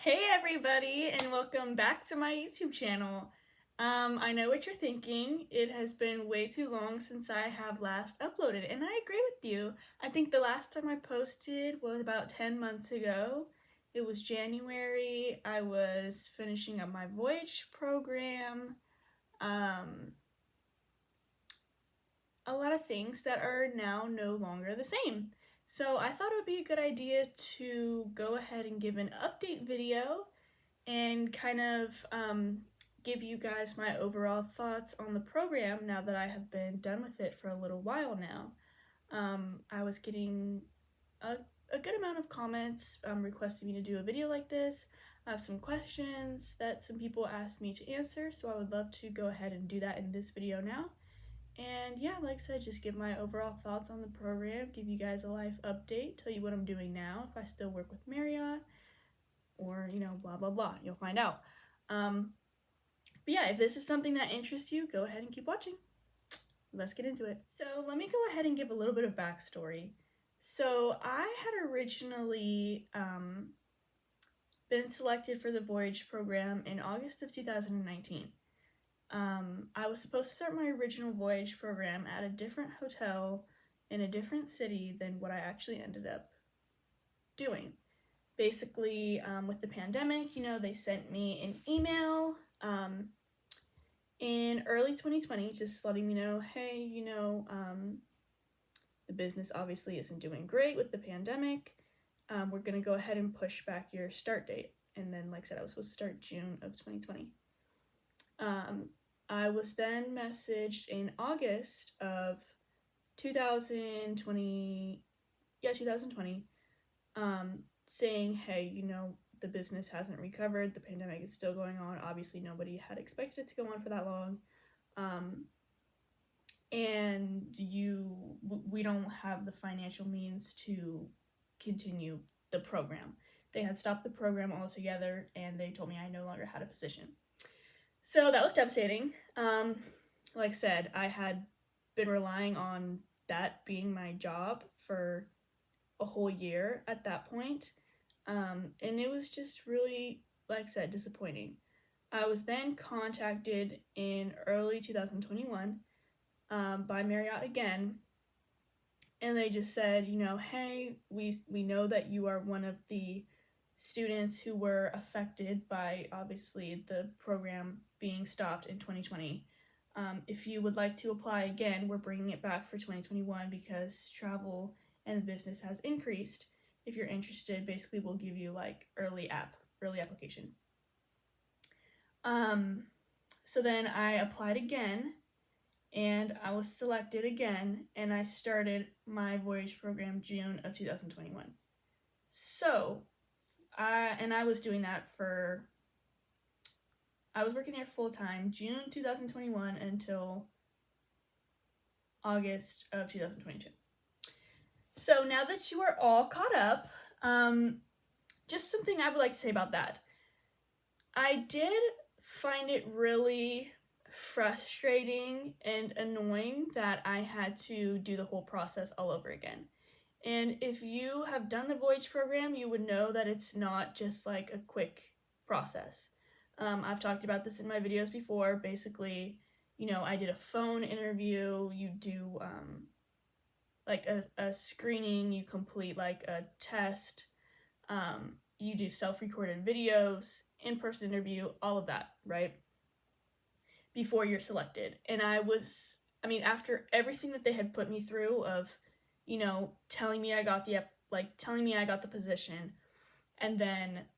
Hey everybody, and welcome back to my YouTube channel. I know what you're thinking. It has been way too long since I have last uploaded, and I agree with you. I think the last time I posted was about 10 months ago. It was January. I was finishing up my Voyage program. A lot of things that are now no longer the same. So I thought it would be a good idea to go ahead and give an update video and kind of give you guys my overall thoughts on the program now that I have been done with it for a little while now. I was getting a good amount of comments requesting me to do a video like this. I have some questions that some people asked me to answer, so I would love to go ahead and do that in this video now. And yeah, like I said, just give my overall thoughts on the program, give you guys a life update, tell you what I'm doing now, if I still work with Marriott, or, blah, blah, blah. You'll find out. But yeah, if this is something that interests you, go ahead and keep watching. Let's get into it. So let me go ahead and give a little bit of backstory. So I had originally been selected for the Voyage program in August of 2019. I was supposed to start my original Voyage program at a different hotel in a different city than what I actually ended up doing. Basically, with the pandemic, they sent me an email in early 2020 just letting me know, hey, the business obviously isn't doing great with the pandemic. We're going to go ahead and push back your start date. And then, like I said, I was supposed to start June of 2020. I was then messaged in August of 2020, saying, hey, the business hasn't recovered, the pandemic is still going on. Obviously, nobody had expected it to go on for that long. And we don't have the financial means to continue the program. They had stopped the program altogether, and they told me I no longer had a position. So that was devastating. Like I said, I had been relying on that being my job for a whole year at that point. And it was just really, like I said, disappointing. I was then contacted in early 2021 by Marriott again, and they just said, hey, we know that you are one of the students who were affected by, obviously, the program being stopped in 2020. If you would like to apply again, we're bringing it back for 2021 because travel and the business has increased. If you're interested, basically we'll give you like early application. So then I applied again, and I was selected again, and I started my Voyage program June of 2021. So I was doing that I was working there full time, June 2021 until August of 2022. So now that you are all caught up, just something I would like to say about that. I did find it really frustrating and annoying that I had to do the whole process all over again. And if you have done the Voyage program, you would know that it's not just like a quick process. I've talked about this in my videos before. Basically, I did a phone interview, you do like a screening, you complete like a test, you do self-recorded videos, in-person interview, all of that, right? Before you're selected. And after everything that they had put me through of, telling me I got the position, and then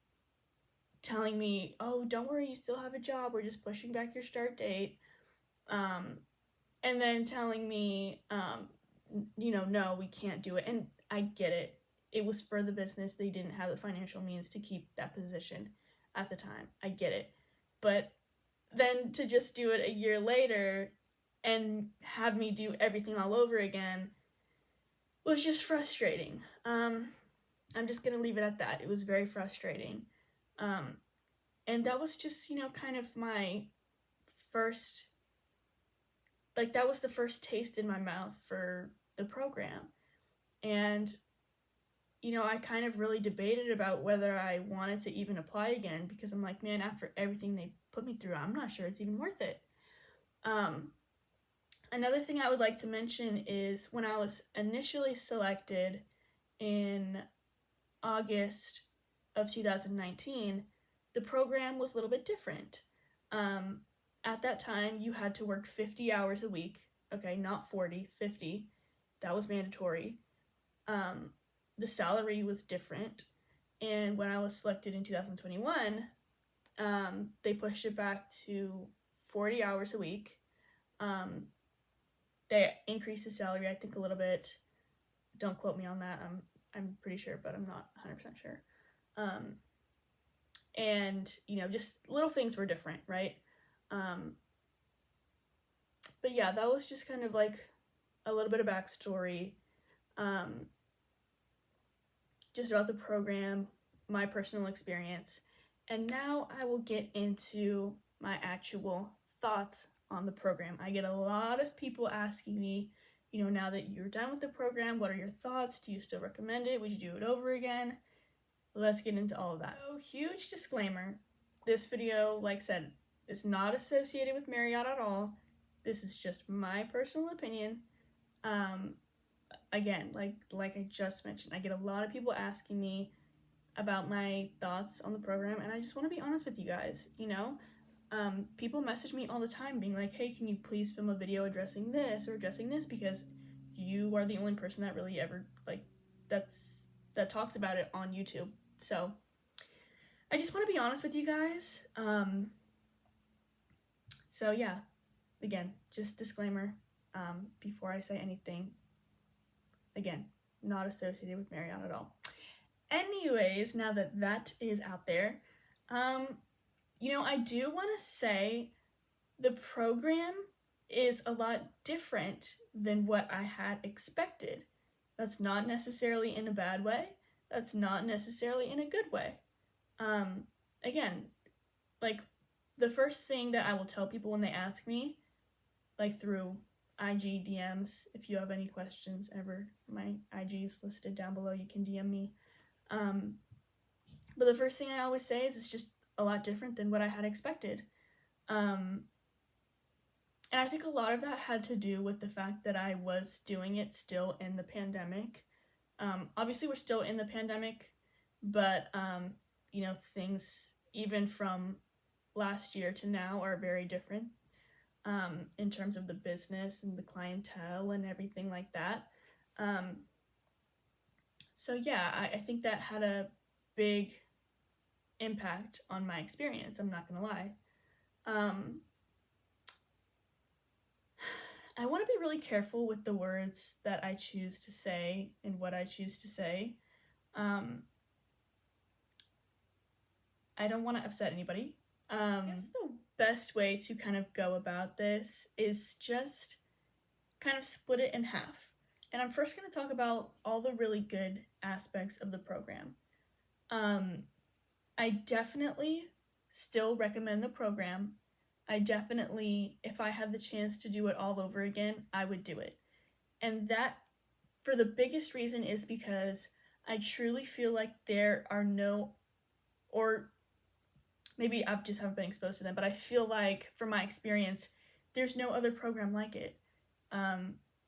telling me, oh, don't worry, you still have a job, we're just pushing back your start date, and then telling me, no, we can't do it. And I get it. It was for the business. They didn't have the financial means to keep that position at the time. I get it. But then to just do it a year later and have me do everything all over again was just frustrating. I'm just going to leave it at that. It was very frustrating. And that was just, kind of my first, that was the first taste in my mouth for the program. And I kind of really debated about whether I wanted to even apply again, because I'm like, man, after everything they put me through, I'm not sure it's even worth it. Another thing I would like to mention is when I was initially selected in August of 2019, the program was a little bit different. At that time, you had to work 50 hours a week. Okay, not 40, 50. That was mandatory. The salary was different. And when I was selected in 2021, they pushed it back to 40 hours a week. They increased the salary, I think, a little bit. Don't quote me on that. I'm pretty sure, but I'm not 100% sure. And, just little things were different, right? But yeah, that was just kind of like a little bit of backstory, just about the program, my personal experience. And now I will get into my actual thoughts on the program. I get a lot of people asking me, now that you're done with the program, what are your thoughts? Do you still recommend it? Would you do it over again? Let's get into all of that. So, huge disclaimer. This video, like I said, is not associated with MARRIOTT at all. This is just my personal opinion. Again, like I just mentioned, I get a lot of people asking me about my thoughts on the program, and I just want to be honest with you guys. People message me all the time being like, hey, can you please film a video addressing this or addressing this, because you are the only person that really ever that talks about it on YouTube. So I just want to be honest with you guys. So yeah, again, just disclaimer, before I say anything. Again, not associated with MARRIOTT at all. Anyways, now that that is out there, I do want to say the program is a lot different than what I had expected. That's not necessarily in a bad way. That's not necessarily in a good way. Again, like, the first thing that I will tell people when they ask me, like through IG DMs, if you have any questions ever, my IG is listed down below, you can DM me. But the first thing I always say is it's just a lot different than what I had expected. And I think a lot of that had to do with the fact that I was doing it still in the pandemic. Obviously, we're still in the pandemic, but, things even from last year to now are very different, in terms of the business and the clientele and everything like that. So yeah, I think that had a big impact on my experience, I'm not gonna lie. I want to be really careful with the words that I choose to say and what I choose to say. I don't want to upset anybody. I guess the best way to kind of go about this is just kind of split it in half. And I'm first going to talk about all the really good aspects of the program. I definitely still recommend the program. I definitely, if I had the chance to do it all over again, I would do it. And that, for the biggest reason, is because I truly feel like there are no, or maybe I just haven't been exposed to them, but I feel like, from my experience, there's no other program like it.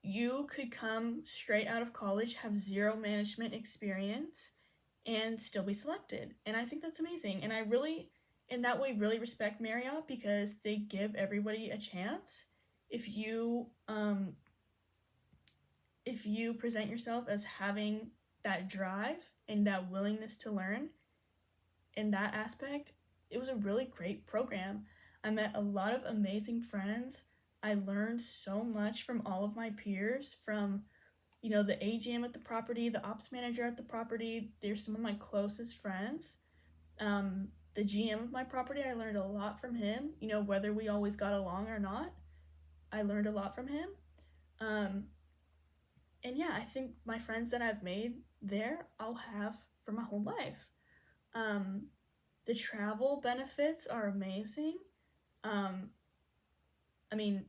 You could come straight out of college, have zero management experience, and still be selected. And I think that's amazing. And I really, in that way, really respect MARRIOTT, because they give everybody a chance. If you present yourself as having that drive and that willingness to learn, in that aspect, it was a really great program. I met a lot of amazing friends. I learned so much from all of my peers, from, the AGM at the property, the ops manager at the property. They're some of my closest friends. The GM of my property, I learned a lot from him. Whether we always got along or not, I learned a lot from him. And yeah, I think my friends that I've made there, I'll have for my whole life. The travel benefits are amazing. I mean,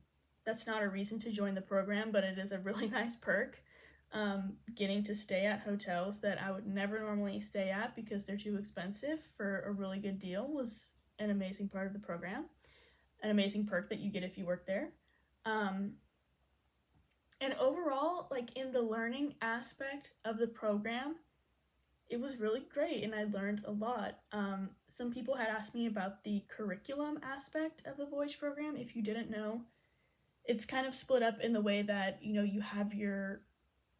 that's not a reason to join the program, but it is a really nice perk. getting to stay at hotels that I would never normally stay at because they're too expensive for a really good deal was an amazing part of the program, an amazing perk that you get if you work there. And overall, like in the learning aspect of the program, it was really great and I learned a lot. Some people had asked me about the curriculum aspect of the Voyage program. If you didn't know, it's kind of split up in the way that, you know, you have your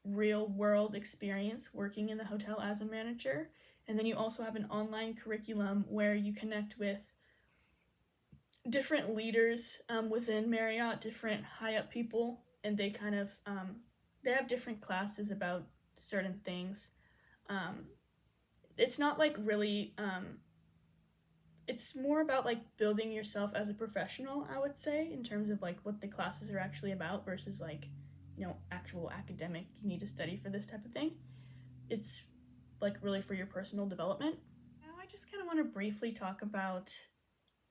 real world experience working in the hotel as a manager, and then you also have an online curriculum where you connect with different leaders within Marriott, different high up people, and they kind of they have different classes about certain things. It's not like really it's more about like building yourself as a professional, I would say, in terms of like what the classes are actually about versus like, you know, actual academic you need to study for this type of thing. It's like really for your personal development. Now I just kind of want to briefly talk about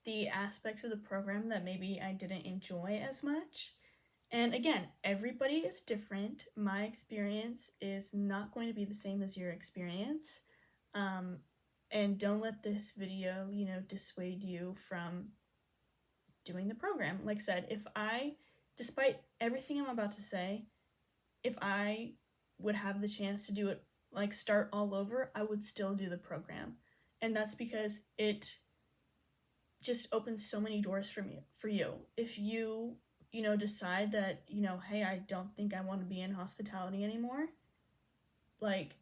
the aspects of the program that maybe I didn't enjoy as much. And again, everybody is different. My experience is not going to be the same as your experience. And don't let this video, you know, dissuade you from doing the program. Like I said, despite everything I'm about to say, if I would have the chance to do it, like start all over, I would still do the program. And that's because it just opens so many doors for you. If you know, decide that, you know, hey, I don't think I want to be in hospitality anymore, like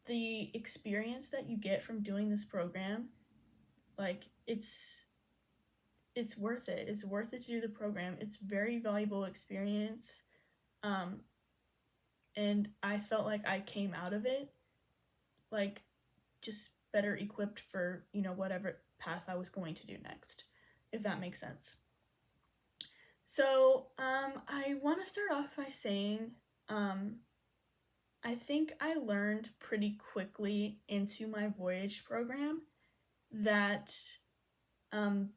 the experience that you get from doing this program, like it's worth it. It's worth it to do the program. It's very valuable experience. And I felt like I came out of it like just better equipped for, you know, whatever path I was going to do next, if that makes sense. So I want to start off by saying I think I learned pretty quickly into my Voyage program that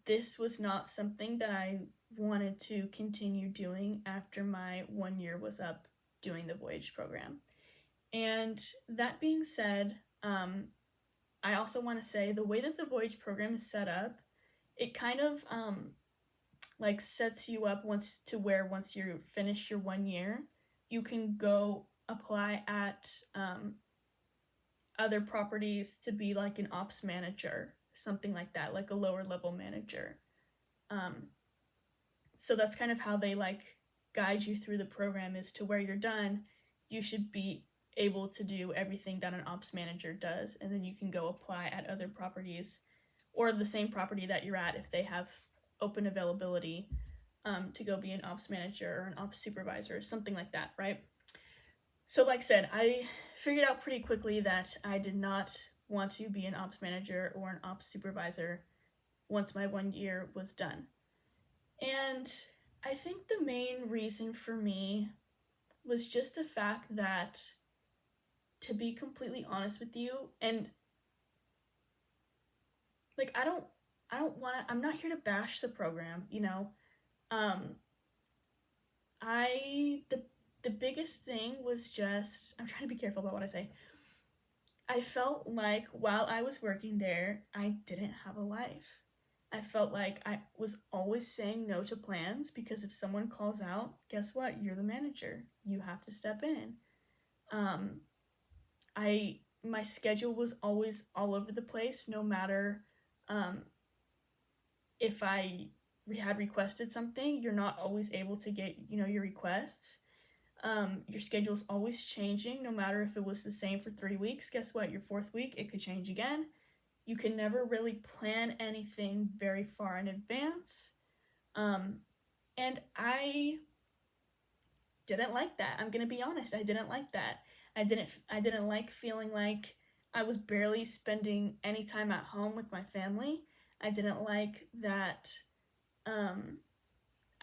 this was not something that I wanted to continue doing after my 1 year was up doing the Voyage program. And that being said, I also want to say the way that the Voyage program is set up, it kind of like sets you up once you finish your 1 year, you can go apply at other properties to be like an ops manager, something like that, like a lower level manager. So that's kind of how they like guide you through the program, is to where you're done, you should be able to do everything that an ops manager does, and then you can go apply at other properties or the same property that you're at if they have open availability to go be an ops manager or an ops supervisor or something like that, right? So like I said, I figured out pretty quickly that I did not want to be an ops manager or an ops supervisor once my 1 year was done. And I think the main reason for me was just the fact that, to be completely honest with you, and like I'm not here to bash the program, you know. The biggest thing was just, I'm trying to be careful about what I say. I felt like while I was working there, I didn't have a life. I felt like I was always saying no to plans because if someone calls out, guess what? You're the manager. You have to step in. My schedule was always all over the place, no matter if I had requested something. You're not always able to get, you know, your requests. Your schedule's always changing, no matter if it was the same for 3 weeks. Guess what? Your 4th week, it could change again. You can never really plan anything very far in advance. And I didn't like that. I'm gonna be honest. I didn't like that. I didn't like feeling like I was barely spending any time at home with my family. I didn't like that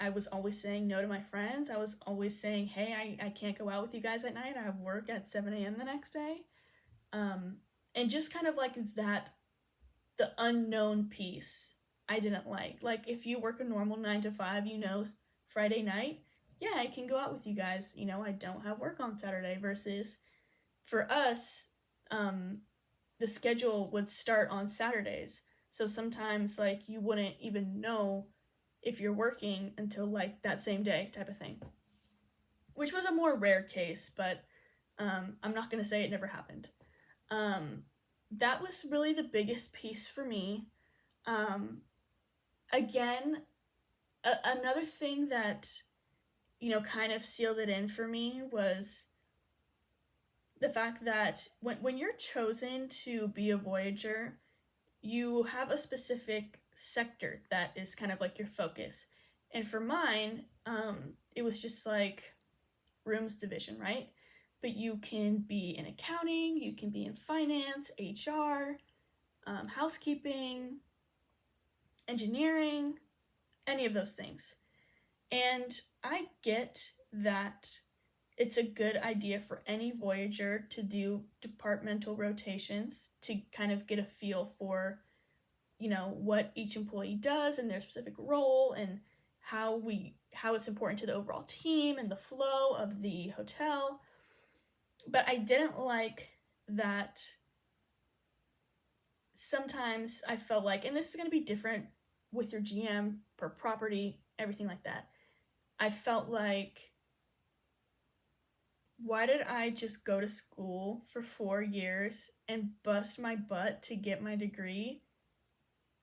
I was always saying no to my friends. I was always saying, hey, I can't go out with you guys at night. I have work at 7 a.m. the next day. And just kind of like that, the unknown piece I didn't like. Like if you work a normal 9 to 5, you know, Friday night, yeah, I can go out with you guys. You know, I don't have work on Saturday, versus for us, the schedule would start on Saturdays. So sometimes, like, you wouldn't even know if you're working until, like, that same day type of thing. Which was a more rare case, but I'm not going to say it never happened. That was really the biggest piece for me. Again, another thing that, you know, kind of sealed it in for me was the fact that when you're chosen to be a Voyager, you have a specific sector that is kind of like your focus. And for mine, it was just like rooms division, right? But you can be in accounting, you can be in finance, HR, housekeeping, engineering, any of those things. And I get that it's a good idea for any Voyager to do departmental rotations to kind of get a feel for, you know, what each employee does and their specific role, and how it's important to the overall team and the flow of the hotel. But I didn't like that sometimes I felt like, and this is going to be different with your GM per property, everything like that, I felt like, why did I just go to school for 4 years and bust my butt to get my degree?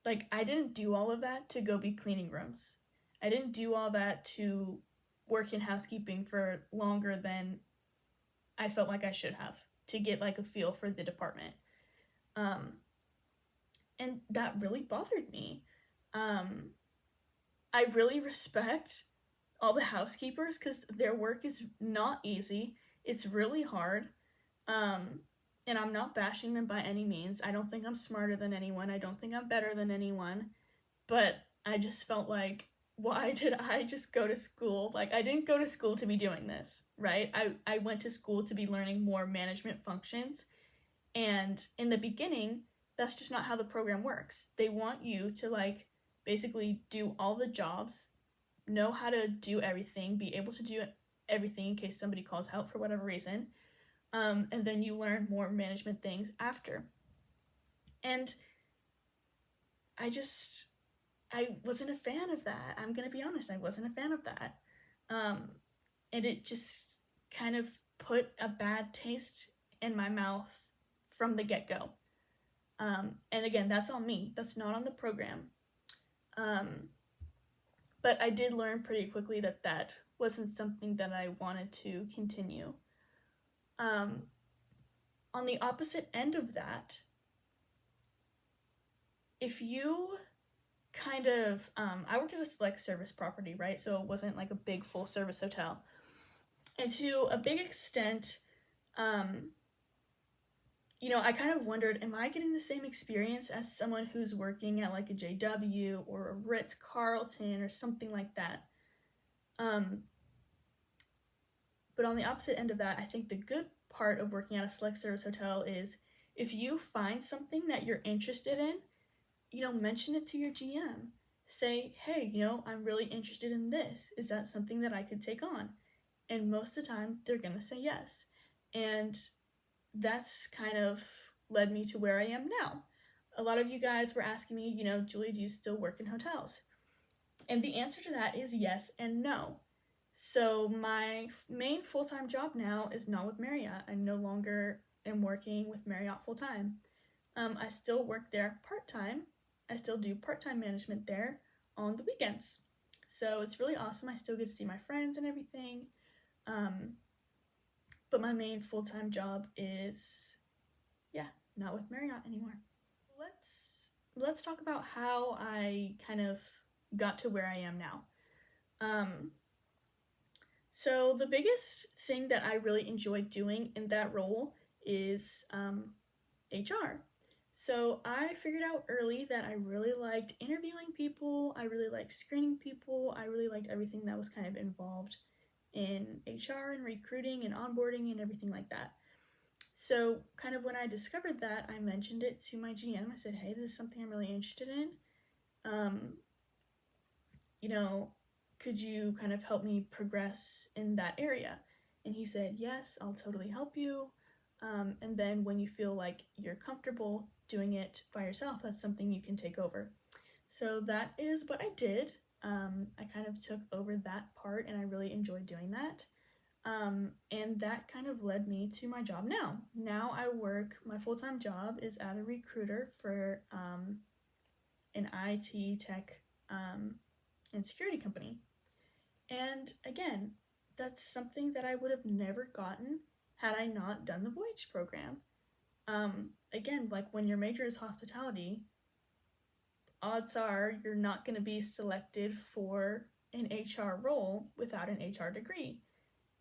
Like, I didn't do all of that to go be cleaning rooms. I didn't do all that to work in housekeeping for longer than I felt like I should have, to get like a feel for the department. And that really bothered me. I really respect all the housekeepers because their work is not easy. It's really hard. And I'm not bashing them by any means. I don't think I'm smarter than anyone. I don't think I'm better than anyone. But I just felt like, why did I just go to school? Like, I didn't go to school to be doing this, right? I went to school to be learning more management functions. And in the beginning, that's just not how the program works. They want you to, like, basically do all the jobs, know how to do everything, be able to do everything in case somebody calls out for whatever reason. And then you learn more management things after. And I wasn't a fan of that. I'm going to be honest, I wasn't a fan of that. And it just kind of put a bad taste in my mouth from the get-go. And again, that's on me. That's not on the program. But I did learn pretty quickly that that wasn't something that I wanted to continue. On the opposite end of that, if you kind of, I worked at a select service property, right? So it wasn't like a big full service hotel. And to a big extent, you know, I kind of wondered, am I getting the same experience as someone who's working at like a JW or a Ritz-Carlton or something like that? But on the opposite end of that, I think the good part of working at a select service hotel is if you find something that you're interested in, you know, mention it to your GM. Say, hey, you know, I'm really interested in this. Is that something that I could take on? And most of the time, they're going to say yes. And that's kind of led me to where I am now. A lot of you guys were asking me, you know, Julie, do you still work in hotels? And the answer to that is yes and no. So my main full-time job now is not with Marriott. I no longer am working with Marriott full-time. I still work there part-time. I still do part-time management there on the weekends. So it's really awesome. I still get to see my friends and everything. But my main full-time job is, yeah, not with Marriott anymore. Let's talk about how I kind of got to where I am now. So the biggest thing that I really enjoyed doing in that role is HR. So I figured out early that I really liked interviewing people, I really liked screening people, I really liked everything that was kind of involved in HR and recruiting and onboarding and everything like that. So kind of when I discovered that, I mentioned it to my GM. I said, hey, this is something I'm really interested in. You know, could you kind of help me progress in that area? And he said, yes, I'll totally help you. And then when you feel like you're comfortable doing it by yourself, that's something you can take over. So that is what I did. I kind of took over that part and I really enjoyed doing that. And that kind of led me to my job now. Now I work, my full-time job is at a recruiter for an IT tech and security company. And again, that's something that I would have never gotten had I not done the Voyage program. Again, like when your major is hospitality, odds are you're not going to be selected for an HR role without an HR degree.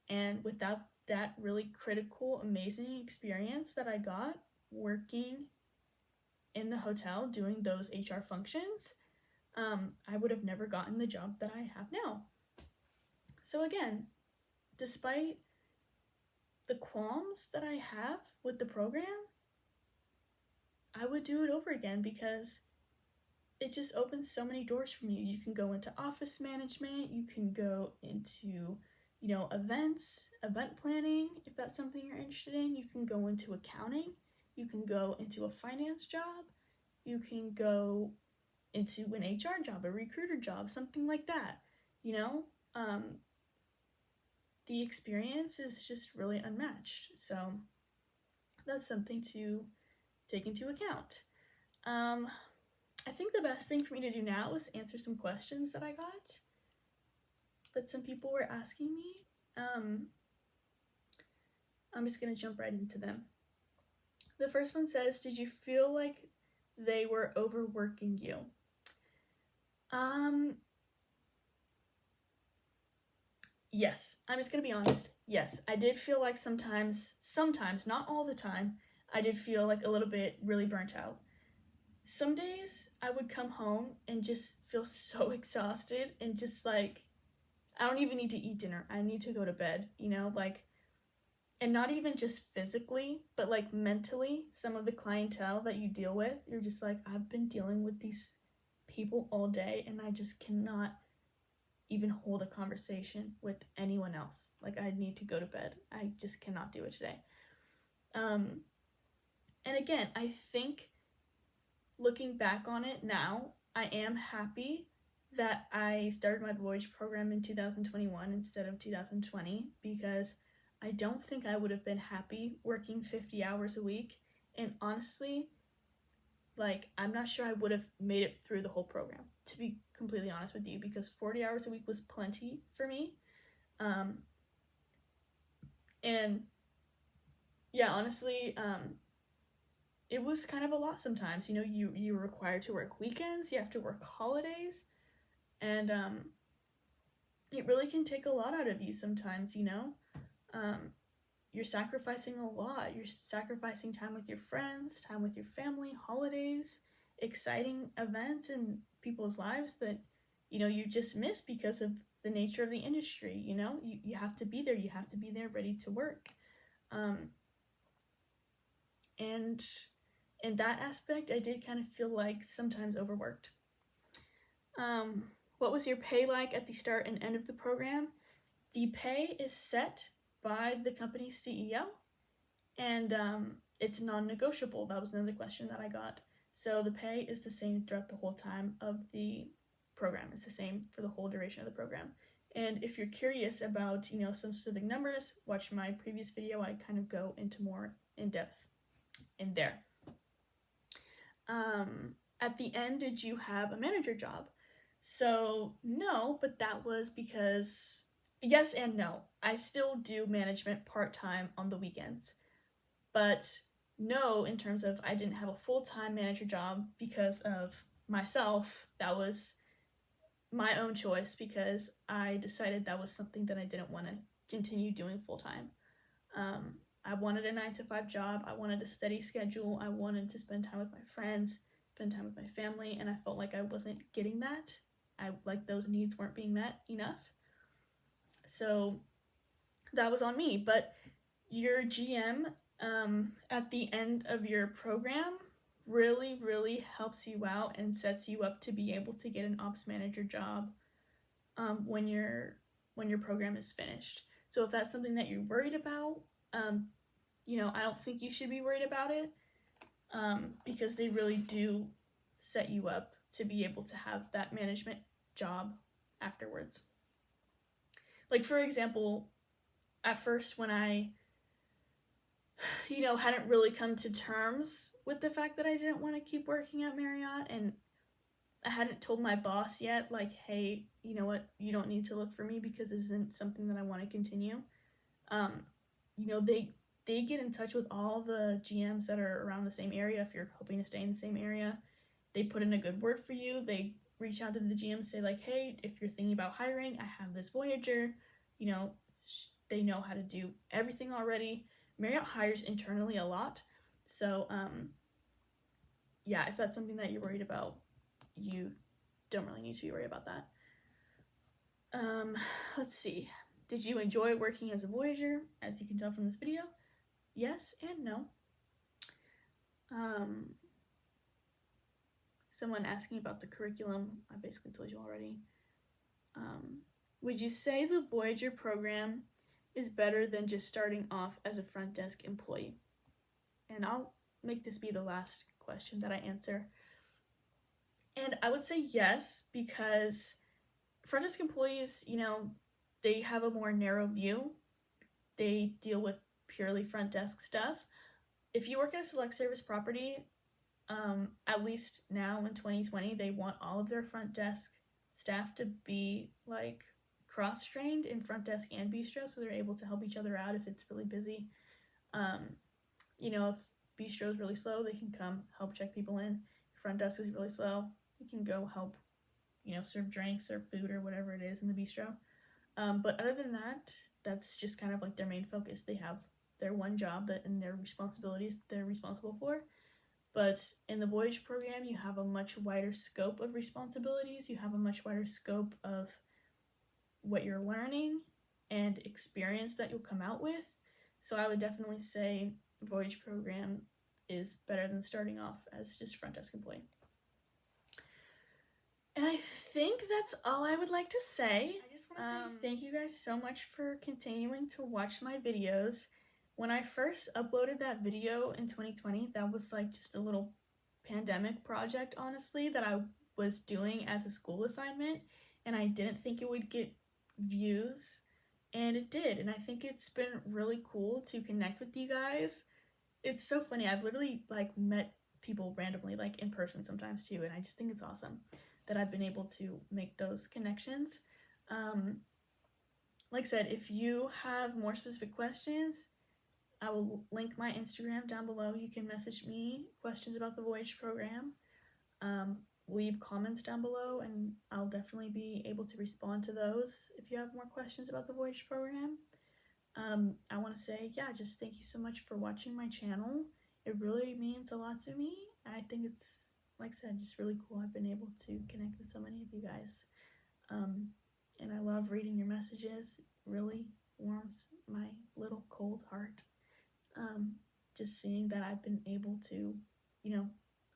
And without that really critical, amazing experience that I got working in the hotel doing those HR functions, I would have never gotten the job that I have now. So again, despite the qualms that I have with the program, I would do it over again because it just opens so many doors for you. You can go into office management, you can go into, events, event planning, if that's something you're interested in. You can go into accounting, you can go into a finance job, you can go into an HR job, a recruiter job, something like that. The experience is just really unmatched. So that's something to take into account. I think the best thing for me to do now is answer some questions that I got that some people were asking me. I'm just going to jump right into them. The first one says, did you feel like they were overworking you? Yes, I'm just going to be honest. Yes, I did feel like sometimes, not all the time, I did feel like a little bit really burnt out. Some days I would come home and just feel so exhausted and just like, I don't even need to eat dinner. I need to go to bed, and not even just physically, but like mentally, some of the clientele that you deal with, you're just like, I've been dealing with these people all day and I just cannot even hold a conversation with anyone else. Like, I need to go to bed. I just cannot do it today. And again, I think looking back on it now, I am happy that I started my Voyage program in 2021 instead of 2020, because I don't think I would have been happy working 50 hours a week. And honestly, I'm not sure I would have made it through the whole program, to be completely honest with you, because 40 hours a week was plenty for me. And yeah, honestly, it was kind of a lot sometimes. You're required to work weekends, you have to work holidays, and it really can take a lot out of you sometimes. You're sacrificing a lot. You're sacrificing time with your friends, time with your family, holidays, exciting events in people's lives that you just miss because of the nature of the industry. You have to be there. You have to be there ready to work. And in that aspect, I did kind of feel like sometimes overworked. What was your pay like at the start and end of the program? The pay is set by the company's CEO, and it's non-negotiable. That was another question that I got. So the pay is the same throughout the whole time of the program. It's the same for the whole duration of the program. And if you're curious about, some specific numbers, watch my previous video. I kind of go into more in depth in there. At the end, did you have a manager job? So no, but that was because, yes and no. I still do management part-time on the weekends. But no, in terms of I didn't have a full-time manager job because of myself. That was my own choice because I decided that was something that I didn't want to continue doing full-time. I wanted a 9-to-5 job. I wanted a steady schedule. I wanted to spend time with my friends, spend time with my family, and I felt like I wasn't getting that. Those needs weren't being met enough. So that was on me. But your GM at the end of your program really helps you out and sets you up to be able to get an ops manager job when your program is finished. So if that's something that you're worried about, you know, I don't think you should be worried about it, because they really do set you up to be able to have that management job afterwards. Like, for example, at first when I, you know, hadn't really come to terms with the fact that I didn't want to keep working at Marriott, and I hadn't told my boss yet, like, hey, you know what, you don't need to look for me because this isn't something that I want to continue. You know, they get in touch with all the GMs that are around the same area if you're hoping to stay in the same area. They put in a good word for you. They reach out to the GMs, say like, hey, if you're thinking about hiring, I have this Voyager. You know, they know how to do everything already. Marriott hires internally a lot. So, yeah, if that's something that you're worried about, you don't really need to be worried about that. Let's see. Did you enjoy working as a Voyager? As you can tell from this video, yes and no. Someone asking about the curriculum, I basically told you already. Would you say the Voyager program is better than just starting off as a front desk employee? And I'll make this be the last question that I answer. And I would say yes, because front desk employees, you know, they have a more narrow view. They deal with purely front desk stuff. If you work at a select service property, at least now in 2020, they want all of their front desk staff to be like cross-trained in front desk and bistro, so they're able to help each other out if it's really busy. You know, if bistro is really slow, they can come help check people in. If front desk is really slow, they can go help, you know, serve drinks or food or whatever it is in the bistro. But other than that, that's just kind of like their main focus. They have their one job that and their responsibilities they're responsible for. But in the Voyage program, you have a much wider scope of responsibilities. You have a much wider scope of what you're learning and experience that you'll come out with. So I would definitely say Voyage program is better than starting off as just front desk employee. And I think that's all I would like to say. I just want to say thank you guys so much for continuing to watch my videos. When I first uploaded that video in 2020, that was like just a little pandemic project, honestly, that I was doing as a school assignment, and I didn't think it would get views, and it did. And I think it's been really cool to connect with you guys. It's so funny. I've literally like met people randomly, like in person sometimes too, and I just think it's awesome that I've been able to make those connections. Like I said, if you have more specific questions, I will link my Instagram down below. You can message me questions about the Voyage program. Leave comments down below, and I'll definitely be able to respond to those if you have more questions about the Voyage program. I want to say, yeah, just thank you so much for watching my channel. It really means a lot to me. I think it's, like I said, just really cool. I've been able to connect with so many of you guys. And I love reading your messages. It really warms my little cold heart. Just seeing that I've been able to, you know,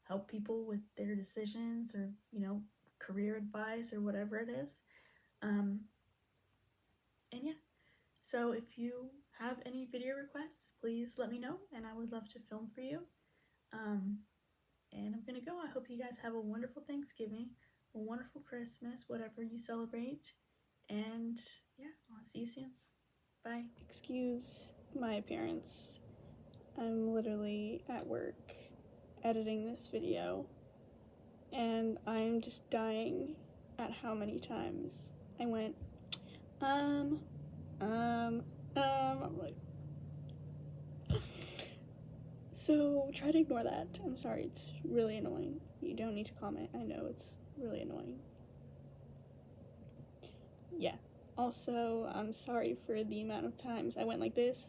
help people with their decisions or, you know, career advice or whatever it is. And yeah, so if you have any video requests, please let me know, and I would love to film for you. And I'm gonna go. I hope you guys have a wonderful Thanksgiving, a wonderful Christmas, whatever you celebrate. And yeah, I'll see you soon. Bye. Excuse my appearance. I'm literally at work editing this video, and I'm just dying at how many times I went, I'm like, so try to ignore that. I'm sorry, it's really annoying. You don't need to comment. I know it's really annoying. Yeah. Also, I'm sorry for the amount of times I went like this.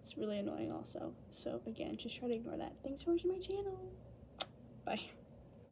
It's really annoying also. So again, just try to ignore that. Thanks for watching my channel. Bye.